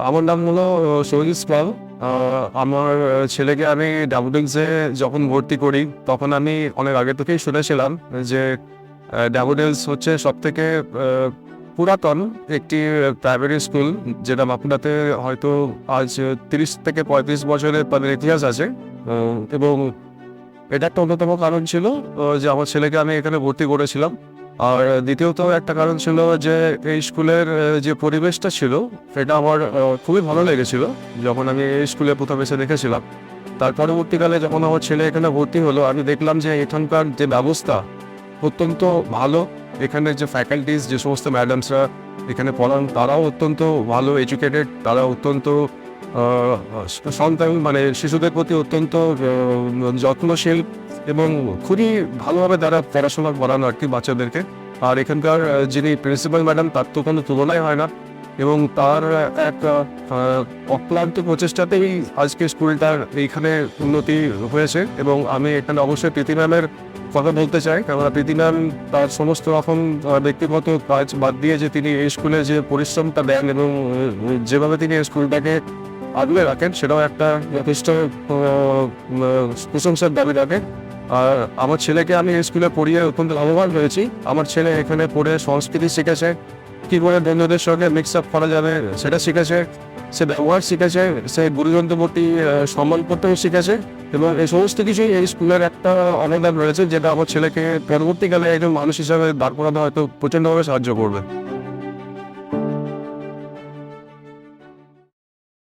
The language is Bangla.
আমার নাম হলো শহীদ পাল। আমার ছেলেকে আমি ডাবুডেলসে যখন ভর্তি করি তখন আমি অনেক আগে থেকেই শুনেছিলাম যে ডাবুডেলস হচ্ছে সবথেকে পুরাতন একটি প্রাইমারি স্কুল, যেটা বাঁকুড়াতে হয়তো আজ 30 থেকে 35 বছরের তাদের ইতিহাস আছে। এবং এটা একটা অন্যতম কারণ ছিল যে আমার ছেলেকে আমি এখানে ভর্তি করেছিলাম। আর দ্বিতীয়ত একটা কারণ ছিল যে এই স্কুলের যে পরিবেশটা ছিল সেটা আমার খুবই ভালো লেগেছিল যখন আমি এই স্কুলে প্রথম এসে দেখেছিলাম। তার পরবর্তীকালে যখন আমার ছেলে এখানে ভর্তি হলো আমি দেখলাম যে এখানকার যে ব্যবস্থা অত্যন্ত ভালো। এখানে যে ফ্যাকাল্টিস, যে সমস্ত ম্যাডামসরা এখানে পড়ান তারাও অত্যন্ত ভালো এডুকেটেড, তারা অত্যন্ত সন্তান মানে শিশুদের প্রতি অত্যন্ত যত্নশীল এবং খুবই ভালোভাবে তারা পড়াশোনা করানো আর কি বাচ্চাদেরকে। আর এখানকার যিনি প্রিন্সিপাল ম্যাডাম তার তো কোনো তুলনাই হয় না, এবং তার এক অক্লান্ত প্রচেষ্টাতেই আজকে স্কুলটার এইখানে উন্নতি হয়েছে। এবং আমি এখানে অবশ্যই প্রীতি ম্যামের কথা বলতে চাই, কেননা প্রীতি ম্যাম তার সমস্ত রকম ব্যক্তিগত কাজ বাদ দিয়ে যে তিনি এই স্কুলে যে পরিশ্রমটা দেন এবং যেভাবে তিনি এই স্কুলটাকে আগলে রাখেন সেটাও একটা যথেষ্ট প্রশংসার দাবি রাখে। আর আমার ছেলেকে আমি এই স্কুলে পড়িয়ে অত্যন্ত লাভবান হয়েছি। আমার ছেলে এখানে পড়ে সংস্কৃতি শিখেছে, কী করে বন্ধুদের সঙ্গে মিক্স আপ করা যাবে সেটা শিখেছে, সে ব্যবহার শিখেছে, সে গুরুজনদের প্রতি সম্মান করতেও শিখেছে। এবং এই সমস্ত কিছুই এই স্কুলের একটা অবদান রয়েছে যেটা আমার ছেলেকে পরবর্তীকালে একজন মানুষ হিসাবে দাঁড় করাতে হয়তো প্রচণ্ডভাবে সাহায্য করবে।